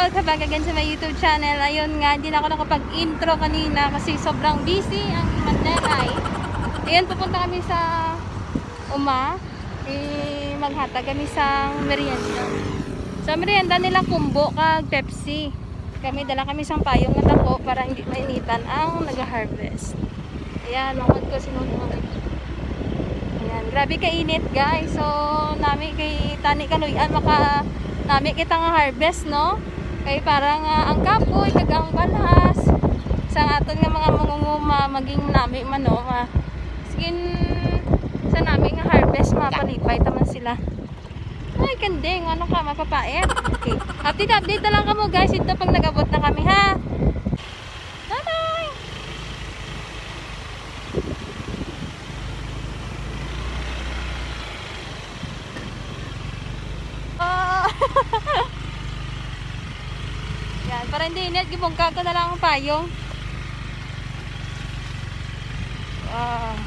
welcome back again sa my YouTube channel. Ayun nga, hindi na ako nakapag-intro kanina kasi sobrang busy ang Mandaray. Ayun, pupunta kami sa Uma. Maghatag kami sa merienda. Sa merienda nila kumbo kag Pepsi. Dala kami sang payong na dako para hindi mainitan ang nag-harvest. Ayan, mangod ko sinunod. Ayan, grabe kainit guys. So, nami kay tani kaluyan maka nami kita nga harvest, no? Kay parang ang kapoy kag ang balas sa aton nga mga mangunguma maging nami man, no? Skin sa nami nga harvest mapalipay taman sila. Ay, kandeng, ano ka, mapapait. Okay. Update na lang kamo guys. Ito pag nag-abot na kami, ha? Bye-bye! Oh! Yan, para hindi init, gibungka ko na lang ang payong. Wow.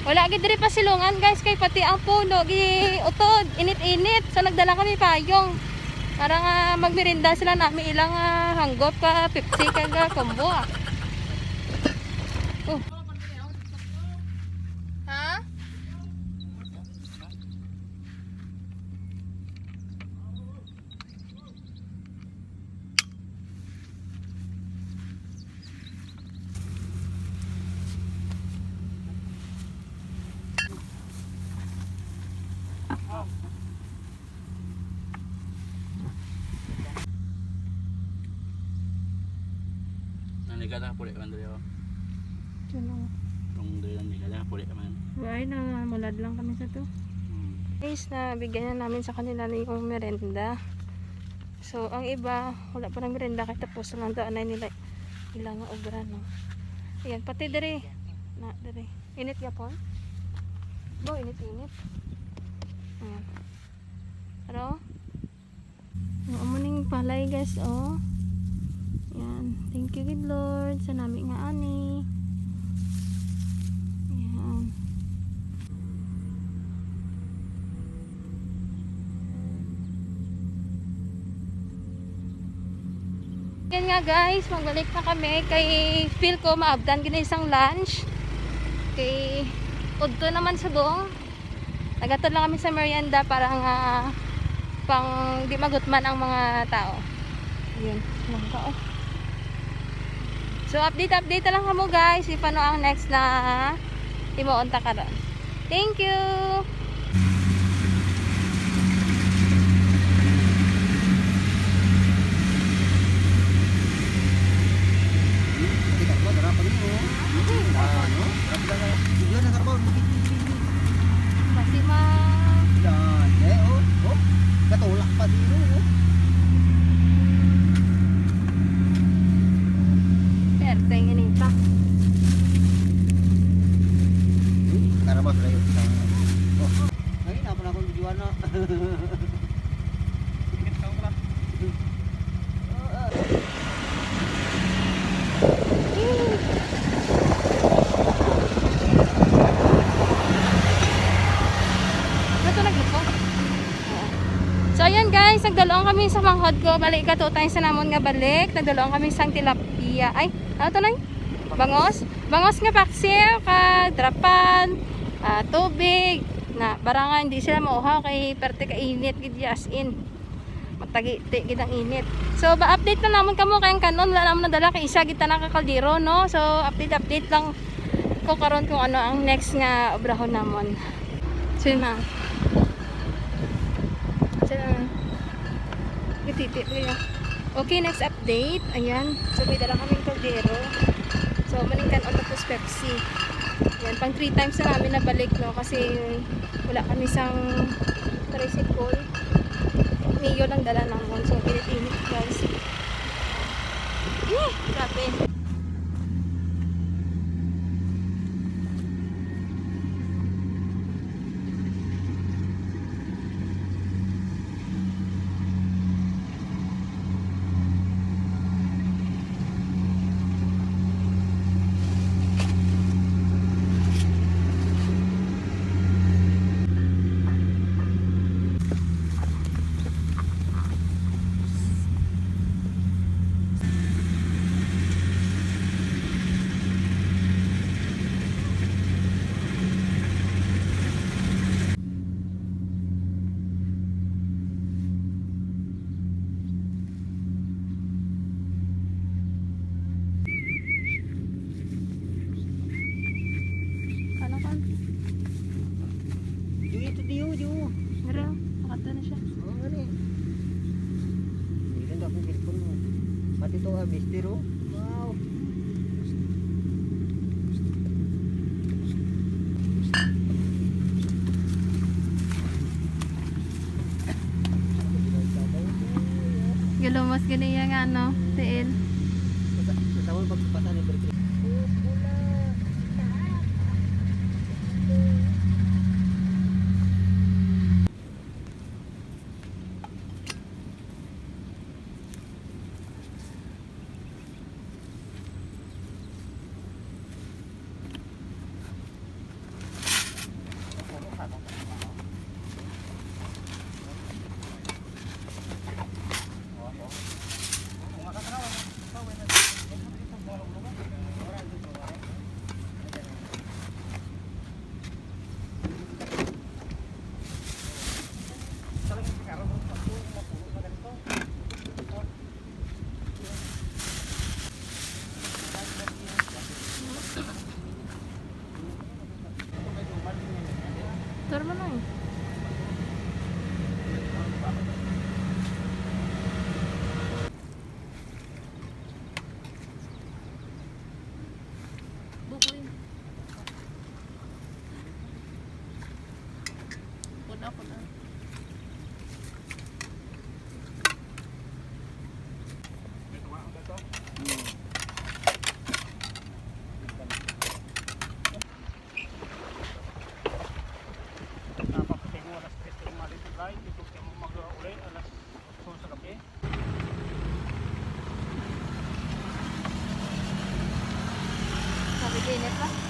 Wala gid diri pa silungan guys kay pati ang puno gi utod init-init so nagdala kami payong para nga magmerinda sila nami ilang hanggop ka Pepsi kag combo. Ha? Nigada puli man diri oh. Tuno. Tong diri nigada puli man. Why na mulad lang kami sa to. Guys, na bigyan na namin sa kanila yung merenda. So, ang iba, wala pa ng merenda kahit tapos lang doon na nila ilang obra, no. Ayan, pati diri. Na, diri. Init ka po? Bo, init-init. Ayan. Ano? Yung umuning palay, guys, oh. Ayan. Thank you, good Lord. Sa namin nga, ani. Ayan. Yan nga guys, magbalik na kami kay feel ko maabdan gina isang lunch kay udto naman sa buong nagatod lang kami sa merienda para nga pang di magutman ang mga tao. Yun, mga tao. So update na lang kamo guys if ano ang next na imuunta karon. Thank you. Masih mah. Dan, katulak pa dito, oh. Perteng ini pa. Karabas kayo sa. Oh, ngayon na pala akong videoan na. So ayan guys, nagdaloon kami sa manghod ko. Balik ka to tayo sa namon nga balik. Nagdaloon kami sa tilapia. Ay, ano to lang? Bangos. Bangos nga paksiw, kag drapan, tubig. Na, baranga hindi sila mauhaw kay perte ka init gid as in. Matagi-ti gid ang init. So ba-update na namon kamo kay ang kanon wala namon nadala kay isa gid na kaldero, no. So update lang ko karon kung ano ang next nga obrahon namon. So yun na. Okay, next update. Ayan. So, may dala kaming kaldero. So, maningkan o tapos Pepsi. Ayan, pang 3 times na namin nabalik, no? Kasi wala kami sang tricycle. Niyo lang dala naman. So, init-init guys. Grabe. oh, bistiro. Wow. Galumas gani yang ano, tiin. Kasama pagpasa ni Berkri. Tur mo lang. Bukuin. Puna. Sabi dinit pa.